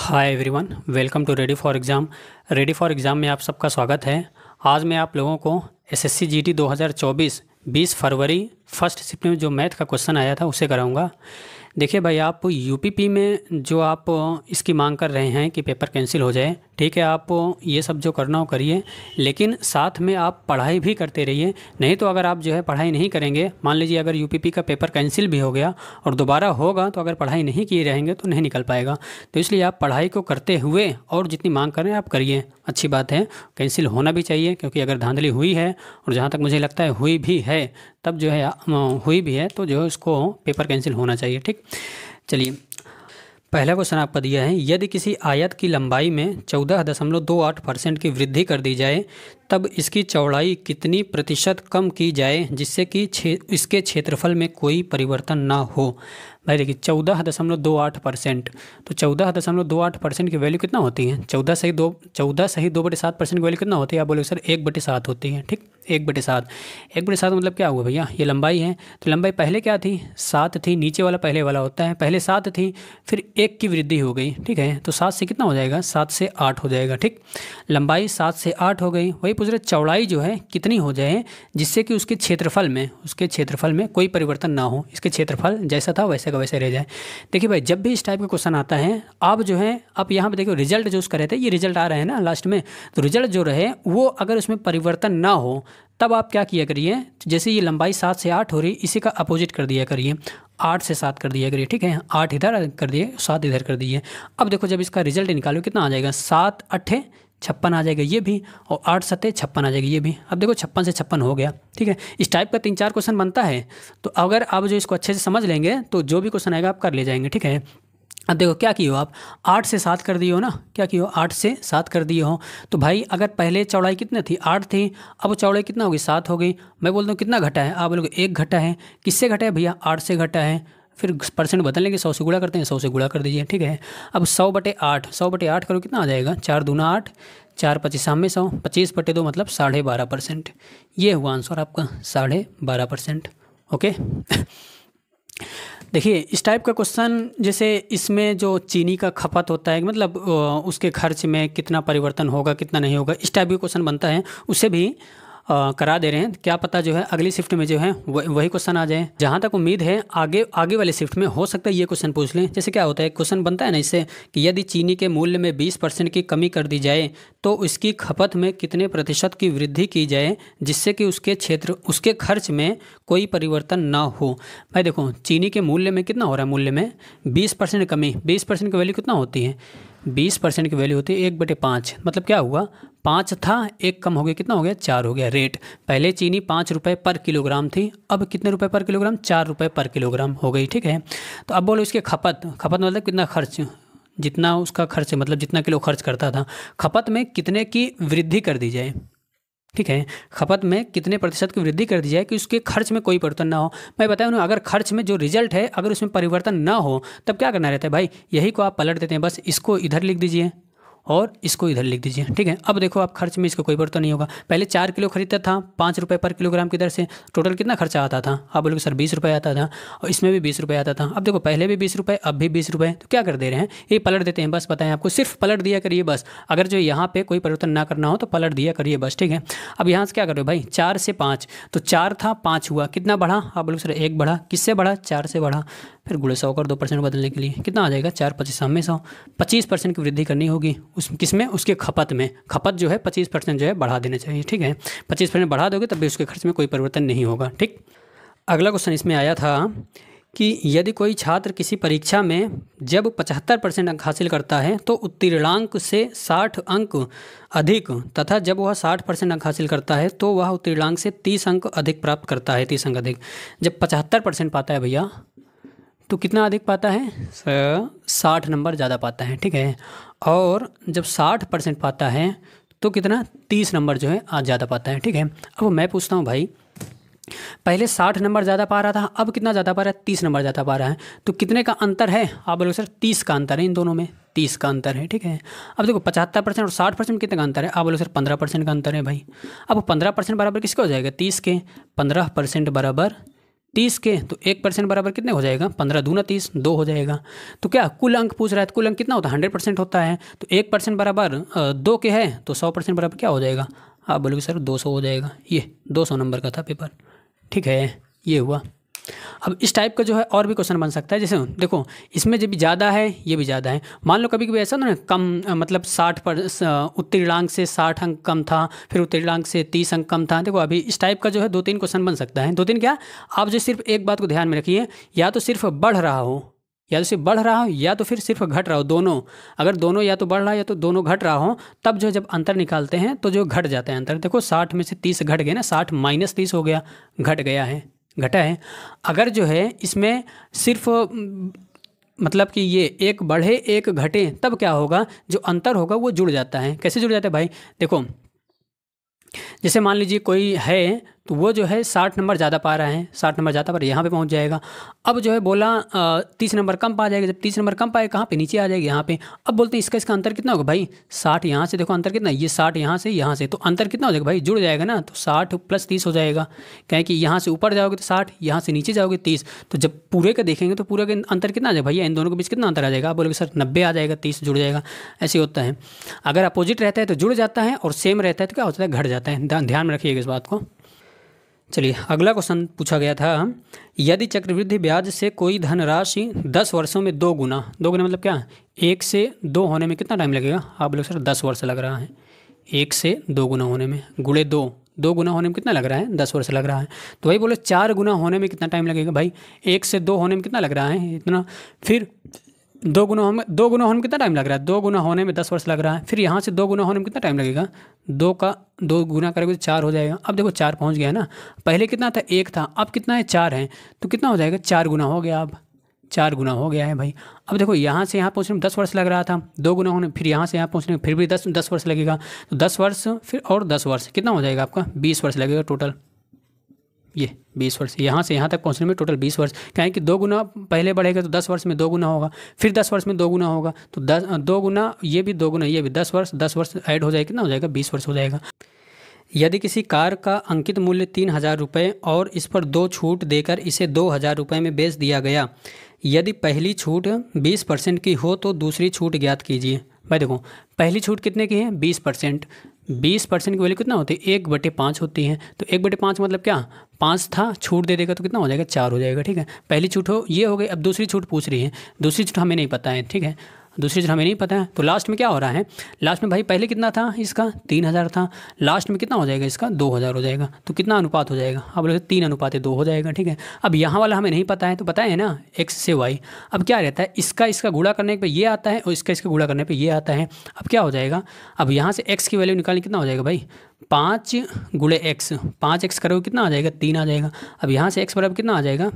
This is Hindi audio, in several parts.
Hi everyone, welcome to ready for exam. Ready for exam में आप सबका स्वागत है। आज मैं आप लोगों को एसएससी जीडी 2024 20 फरवरी फर्स्ट शिफ्ट में जो मैथ का क्वेश्चन आया था उसे कराऊंगा। देखिए भाई, आप यूपीपी में जो आप इसकी मांग कर रहे हैं कि पेपर कैंसिल हो जाए, ठीक है, आप ये सब जो करना हो करिए, लेकिन साथ में आप पढ़ाई भी करते रहिए। नहीं तो अगर आप जो है पढ़ाई नहीं करेंगे, मान लीजिए अगर यूपीपी का पेपर कैंसिल भी हो गया और दोबारा होगा, तो अगर पढ़ाई नहीं किए रहेंगे तो नहीं निकल पाएगा। तो इसलिए आप पढ़ाई को करते हुए और जितनी मांग करें आप करिए, अच्छी बात है। कैंसिल होना भी चाहिए, क्योंकि अगर धांधली हुई है, और जहाँ तक मुझे लगता है हुई भी है, तब जो है हुई भी है, तो जो है उसको पेपर कैंसिल होना चाहिए। ठीक, चलिए पहला क्वेश्चन आपका दिया है, यदि किसी आयत की लंबाई में 14.28% की वृद्धि कर दी जाए, तब इसकी चौड़ाई कितनी प्रतिशत कम की जाए जिससे कि इसके क्षेत्रफल में कोई परिवर्तन ना हो। भाई देखिए 14.28%, तो 14.28% की वैल्यू कितना होती है? 14 सही 2/7% की वैल्यू कितना होती है? आप बोले सर 1/7 होती है। ठीक, 1/7 1/7 मतलब क्या हुआ भैया? ये लंबाई है, तो लंबाई पहले क्या थी? 7 थी, नीचे वाला पहले वाला होता है, पहले 7 थी, फिर 1 की वृद्धि हो गई। ठीक है, तो 7 से कितना हो जाएगा? 7 से 8 हो जाएगा। ठीक, लंबाई 7 से 8 हो गई। वही पूछ रहे चौड़ाई जो है कितनी हो जाए जिससे कि उसके क्षेत्रफल में कोई परिवर्तन ना हो, इसके क्षेत्रफल जैसा था वैसे का वैसे रह जाए। देखिए भाई, जब भी इस टाइप का क्वेश्चन आता है, आप जो है आप यहाँ पे देखो रिजल्ट जो उसका रहता है, ये रिजल्ट आ रहे हैं ना लास्ट में, तो रिजल्ट जो रहे वो अगर उसमें परिवर्तन ना हो, तब आप क्या किया करिए, जैसे ये लंबाई 7 से 8 हो रही, इसी का अपोजिट कर दिया करिए, 8 से 7 कर दिया करिए। ठीक है, 8 इधर कर दिए, 7 इधर कर दिए। अब देखो जब इसका रिजल्ट निकालो कितना आ जाएगा? 7 8 56 आ जाएगा ये भी, और 8 7 56 आ जाएगी ये भी। अब देखो 56 से 56 हो गया। ठीक है, इस टाइप का 3-4 क्वेश्चन बनता है, तो अगर आप जो इसको अच्छे से समझ लेंगे तो जो भी क्वेश्चन आएगा आप कर ले जाएंगे। ठीक है, अब देखो क्या किए हो आप? 8 से 7 कर दिए हो ना, क्या किए हो? 8 से 7 कर दिए हो। तो भाई अगर पहले चौड़ाई कितनी थी? 8 थी, अब चौड़ाई कितना होगी? 7 हो गई। मैं बोलता हूँ कितना घटा है? आप बोलोगे 1 घटा है। किससे घटा है भैया? 8 से घटा है। फिर परसेंट बदल लेंगे, 100 से गुणा करते हैं, 100 से गुणा कर दीजिए। ठीक है, अब 100/8, 100/8 करो कितना आ जाएगा? 4 दूना 8, 4 25 में 100, 25/2 मतलब 12.5%। ये हुआ आंसर आपका, 12.5%। ओके देखिए इस टाइप का क्वेश्चन, जैसे इसमें जो चीनी का खपत होता है, मतलब उसके खर्च में कितना परिवर्तन होगा कितना नहीं होगा, इस टाइप का क्वेश्चन बनता है, उससे भी करा दे रहे हैं। क्या पता जो है अगली शिफ्ट में जो है वही क्वेश्चन आ जाए। जहाँ तक उम्मीद है आगे वाले शिफ्ट में हो सकता है ये क्वेश्चन पूछ लें। जैसे क्या होता है, क्वेश्चन बनता है ना इससे कि यदि चीनी के मूल्य में 20% की कमी कर दी जाए तो उसकी खपत में कितने प्रतिशत की वृद्धि की जाए जिससे कि उसके खर्च में कोई परिवर्तन ना हो। भाई देखो चीनी के मूल्य में कितना हो रहा है? मूल्य में 20% कमी, 20% की वैल्यू कितना होती है? 20% की वैल्यू होती है 1/5। मतलब क्या हुआ? 5 था, 1 कम हो गया, कितना हो गया? 4 हो गया। रेट पहले चीनी 5 रुपये पर किलोग्राम थी, अब कितने रुपए पर किलोग्राम? 4 रुपये पर किलोग्राम हो गई। ठीक है, तो अब बोलो इसके खपत मतलब कितना खर्च, जितना उसका खर्च मतलब जितना किलो खर्च करता था, खपत में कितने की वृद्धि कर दी जाए। ठीक है, खपत में कितने प्रतिशत की वृद्धि कर दी जाए कि उसके खर्च में कोई परिवर्तन ना हो। मैं बताया उन्हें, अगर खर्च में जो रिजल्ट है अगर उसमें परिवर्तन ना हो तब क्या करना रहता है भाई? यही को आप पलट देते हैं, बस इसको इधर लिख दीजिए और इसको इधर लिख दीजिए। ठीक है, अब देखो आप खर्च में इसको कोई परिवर्तन नहीं होगा। पहले 4 किलो खरीदता था 5 रुपये पर किलोग्राम की दर से, टोटल कितना खर्चा आता था? आप बोलोगे सर 20 रुपये आता था, और इसमें भी 20 रुपये आता था। अब देखो पहले भी 20 रुपये, अब भी 20 रुपये, तो क्या कर दे रहे हैं? ये पलट देते हैं, बस बताएं आपको, सिर्फ पलट दिया करिए बस। अगर जो यहाँ पे कोई परिवर्तन ना करना हो तो पलट दिया करिए बस। ठीक है, अब यहाँ से क्या करो भाई? 4 से 5, तो 4 था 5 हुआ, कितना बढ़ा? आप बोलोगे सर 1 बढ़ा। किससे बढ़ा? 4 से बढ़ा। फिर गुणे 100 कर 2% बदलने के लिए कितना आ जाएगा? 4 25 में 100, 25% की वृद्धि करनी होगी उस किसमें? उसके खपत में। खपत जो है 25% जो है बढ़ा देना चाहिए। ठीक है, 25% बढ़ा दोगे तब भी उसके खर्च में कोई परिवर्तन नहीं होगा। ठीक, अगला क्वेश्चन इसमें आया था कि यदि कोई छात्र किसी परीक्षा में जब 75% अंक हासिल करता है तो उत्तीर्णांक से 60 अंक अधिक, तथा जब वह 60% अंक हासिल करता है तो वह उत्तीर्णांक से 30 अंक अधिक प्राप्त करता है। 30 अंक अधिक, जब 75% पाता है भैया तो कितना अधिक पाता है? 60 नंबर ज़्यादा पाता है। ठीक है, और जब 60% पाता है तो कितना? 30 नंबर जो है आज ज़्यादा पाता है। ठीक है, अब मैं पूछता हूँ भाई, पहले 60 नंबर ज़्यादा पा रहा था, अब कितना ज़्यादा पा रहा है? 30 नंबर ज़्यादा पा रहा है, तो कितने का अंतर है? आप बोलोगे सर 30 का अंतर है इन दोनों में, 30 का अंतर है। ठीक है, अब देखो 75% और 60% कितने का अंतर है? आप बोलो सर 15% का अंतर है भाई। अब 15% बराबर किसका हो जाएगा? 30 के। 15% बराबर 30 के, तो 1% बराबर कितने हो जाएगा, 15 दूना 30, 2 हो जाएगा। तो क्या कुल अंक पूछ रहा है, तो कुल अंक कितना होता है, 100% होता है। तो 1% बराबर 2 के है, तो 100% बराबर क्या हो जाएगा, आप बोलोगे सर 200 हो जाएगा। ये 200 नंबर का था पेपर, ठीक है, ये हुआ। अब इस टाइप का जो है और भी क्वेश्चन बन सकता है, जैसे देखो इसमें जब भी ज़्यादा है ये भी ज़्यादा है, मान लो कभी कभी ऐसा ना कम मतलब 60 पर उत्तीर्णांक से 60 अंक कम था, फिर उत्तीर्णांक से 30 अंक कम था। देखो अभी इस टाइप का जो है 2-3 क्वेश्चन बन सकता है। 2-3 क्या, आप जो सिर्फ एक बात को ध्यान में रखिए, या तो सिर्फ बढ़ रहा हो, या तो सिर्फ बढ़ रहा हो, या तो फिर सिर्फ घट रहा हो, दोनों। अगर दोनों या तो बढ़ रहा है या तो दोनों घट रहा हो, तब जो जब अंतर निकालते हैं तो जो घट जाता है अंतर। देखो 60 में से 30 घट गए ना, 60 माइनस 30 हो गया, घट गया है, घटा है। अगर जो है इसमें सिर्फ मतलब कि ये एक बढ़े एक घटे, तब क्या होगा, जो अंतर होगा वो जुड़ जाता है। कैसे जुड़ जाता है भाई, देखो जैसे मान लीजिए कोई है तो वो जो है 60 नंबर ज़्यादा पा रहा है, 60 नंबर ज़्यादा पर यहाँ पे पहुँच जाएगा। अब जो है बोला 30 नंबर कम पा जाएगा, जब 30 नंबर कम पाए कहाँ पे, नीचे आ जाएगी यहाँ पे। अब बोलते हैं इसका अंतर कितना होगा भाई, 60 यहाँ से, देखो अंतर कितना, ये 60 यहाँ से, तो अंतर कितना हो जाएगा भाई, जुड़ जाएगा ना, तो 60 + 30 हो जाएगा। क्या है कि यहाँ से ऊपर जाओगे तो 60, यहाँ से नीचे जाओगे 30, तो जब पूरे का देखेंगे तो पूरे का अंतर कितना आ जाएगा भैया, इन दोनों के बीच कितना अंतर आ जाएगा, आप बोलोगे सर 90 आ जाएगा, 30 जुड़ जाएगा। ऐसे होता है, अगर अपोजिट रहता है तो जुड़ जाता है, और सेम रहता है तो क्या होता है, घट जाता है। ध्यान में रखिएगा इस बात को। चलिए अगला क्वेश्चन पूछा गया था, यदि चक्रवृद्धि ब्याज से कोई धनराशि 10 वर्षों में 2 गुना, 2 गुना मतलब क्या, 1 से 2 होने में कितना टाइम लगेगा, आप बोलो सर 10 वर्ष लग रहा है। 1 से 2 गुना होने में, गुणे 2 गुना होने में कितना लग रहा है, 10 वर्ष लग रहा है। तो भाई बोलो 4 गुना होने में कितना टाइम लगेगा भाई, 1 से 2 होने में कितना लग रहा है, इतना। फिर 2 गुना होने में कितना टाइम लग रहा है, 2 गुना होने में 10 वर्ष लग रहा है। फिर यहाँ से 2 गुना होने में कितना टाइम लगेगा, 2 का 2 गुना करोगे तो 4 हो जाएगा। अब देखो 4 पहुँच गया ना, पहले कितना था, 1 था, अब कितना है, 4 है, तो कितना हो जाएगा, 4 गुना हो गया। अब 4 गुना हो गया है भाई। अब देखो यहाँ से यहाँ पहुँचने में 10 वर्ष लग रहा था, 2 गुना होने, फिर यहाँ से यहाँ पहुँचने में फिर भी 10 वर्ष लगेगा, तो 10 वर्ष फिर और 10 वर्ष कितना हो जाएगा आपका, 20 वर्ष लगेगा टोटल। ये 20 वर्ष, यहाँ से यहाँ तक पहुँचने में टोटल 20 वर्ष। क्या है कि 2 गुना पहले बढ़ेगा तो 10 वर्ष में 2 गुना होगा, फिर 10 वर्ष में 2 गुना होगा, तो 2 गुना ये भी 2 गुना ये भी, 10 वर्ष ऐड हो जाएगा, कितना हो जाएगा, 20 वर्ष हो जाएगा। यदि किसी कार का अंकित मूल्य 3000 रुपये और इस पर 2 छूट देकर इसे 2000 रुपये में बेच दिया गया, यदि पहली छूट 20% की हो तो दूसरी छूट ज्ञात कीजिए। भाई देखो पहली छूट कितने की है, 20%। 20% की वैल्यू कितना होती है, 1/5 होती है। तो 1/5 मतलब क्या, 5 था, छूट दे देगा तो कितना हो जाएगा, 4 हो जाएगा। ठीक है, पहली छूट हो ये हो गई। अब दूसरी छूट पूछ रही है, दूसरी छूट हमें नहीं पता है। ठीक है, दूसरी छूट हमें नहीं पता है, तो लास्ट में क्या हो रहा है, लास्ट में भाई पहले कितना था इसका, 3000 था, लास्ट में कितना हो जाएगा इसका, 2000 हो जाएगा। तो कितना अनुपात हो जाएगा, अब 3:2 हो जाएगा। ठीक है, अब यहाँ वाला हमें नहीं पता है, तो पता है ना x से y। अब क्या रहता है, इसका गुणा करने पे ये आता है और इसका गुणा करने पे ये आता है। अब क्या हो जाएगा, अब यहाँ से x की वैल्यू निकालनी, कितना हो जाएगा भाई, 5 × x, 5x करोगे कितना आ जाएगा, 3 आ जाएगा। अब यहाँ से x बराबर कितना आ जाएगा,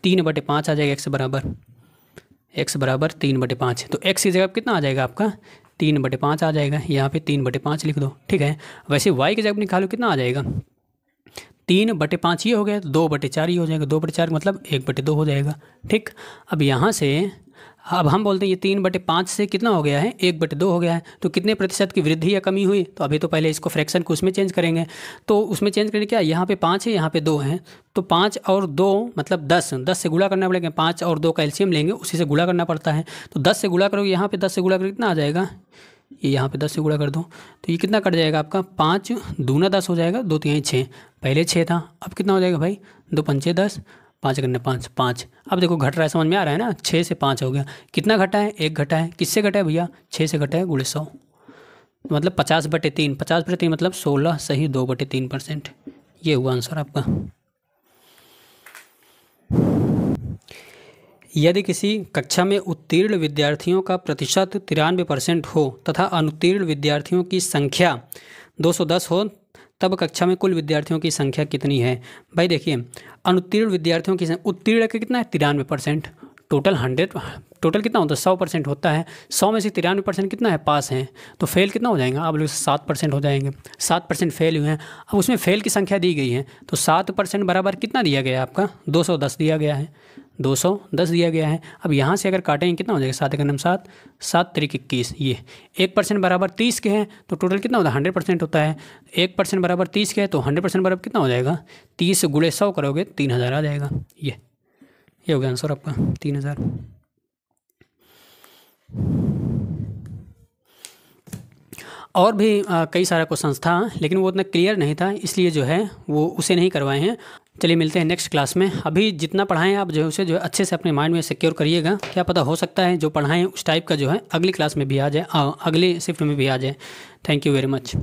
3/5 आ जाएगा, x बराबर 3/5। तो x की जगह कितना आ जाएगा आपका, 3/5 आ जाएगा। यहाँ पे 3/5 लिख दो। ठीक है, वैसे y की जगह निकालो, कितना आ जाएगा, 3/5 ये हो गया, तो 2/4 ही हो जाएगा। 2/4 मतलब 1/2 हो जाएगा। ठीक, अब यहाँ से अब हम बोलते हैं ये 3/5 से कितना हो गया है, 1/2 हो गया है। तो कितने प्रतिशत की वृद्धि या कमी हुई, तो अभी तो पहले इसको फ्रैक्शन को उसमें चेंज करेंगे। तो उसमें चेंज करने क्या, यहाँ पे 5 है, यहाँ पे 2 है, तो 5 और 2 मतलब 10 से गुणा करना पड़ेगा। 5 और 2 का एलसीएम लेंगे, उसी से गुणा करना पड़ता है। तो 10 से गुणा करोगे, यहाँ पे 10 से गुणा करोगे कितना आ जाएगा, ये यहाँ पे 10 से गुणा कर दो, तो ये कितना कट जाएगा आपका, 5 दूना 10 हो जाएगा, 2 3 6, पहले 6 था, अब कितना हो जाएगा भाई, 2 5 10, 5 करने 5। अब देखो घट रहा है, समझ में आ रहा है ना, 6 से 5 हो गया। कितना घटा है, 1 घटा है। किससे घटा है भैया, 6 से घटा है, गुणे 100, मतलब 50/3। 50/3 मतलब 16 सही 2/3%। ये हुआ आंसर आपका। यदि किसी कक्षा में उत्तीर्ण विद्यार्थियों का प्रतिशत 93% हो तथा अनुत्तीर्ण विद्यार्थियों की संख्या 210 हो, तब कक्षा में कुल विद्यार्थियों की संख्या कितनी है। भाई देखिए, अनुत्तीर्ण विद्यार्थियों की उत्तीर्ण का कितना है, 93%। टोटल कितना होता है, 100% होता है। 100 में से 93% कितना है, पास हैं। तो फेल कितना हो जाएगा, आप लोग 7% हो जाएंगे। 7% फेल हुए हैं। अब उसमें फेल की संख्या दी गई है, तो 7% बराबर कितना दिया गया है आपका, 210 दिया गया है। 210 दिया गया है। अब यहाँ से अगर काटेंगे कितना हो जाएगा, 7 एक नम 7, 7 त्रिक 21, ये 1% बराबर 30 के हैं तो टोटल कितना होता है, 100% होता है। 1% बराबर 30 के है तो 100% बराबर कितना हो जाएगा, 30 गुणे 100 करोगे 3000 आ जाएगा। ये हो गया आंसर आपका 3000। और भी कई सारा क्वेश्चंस था लेकिन वो उतना क्लियर नहीं था, इसलिए जो है वो उसे नहीं करवाए हैं। चलिए मिलते हैं नेक्स्ट क्लास में। अभी जितना पढ़ाएं आप जो है उसे जो है अच्छे से अपने माइंड में सिक्योर करिएगा। क्या पता हो सकता है जो पढ़ाएं उस टाइप का जो है अगली क्लास में भी आ जाए, अगली शिफ्ट में भी आ जाए। Thank you very much.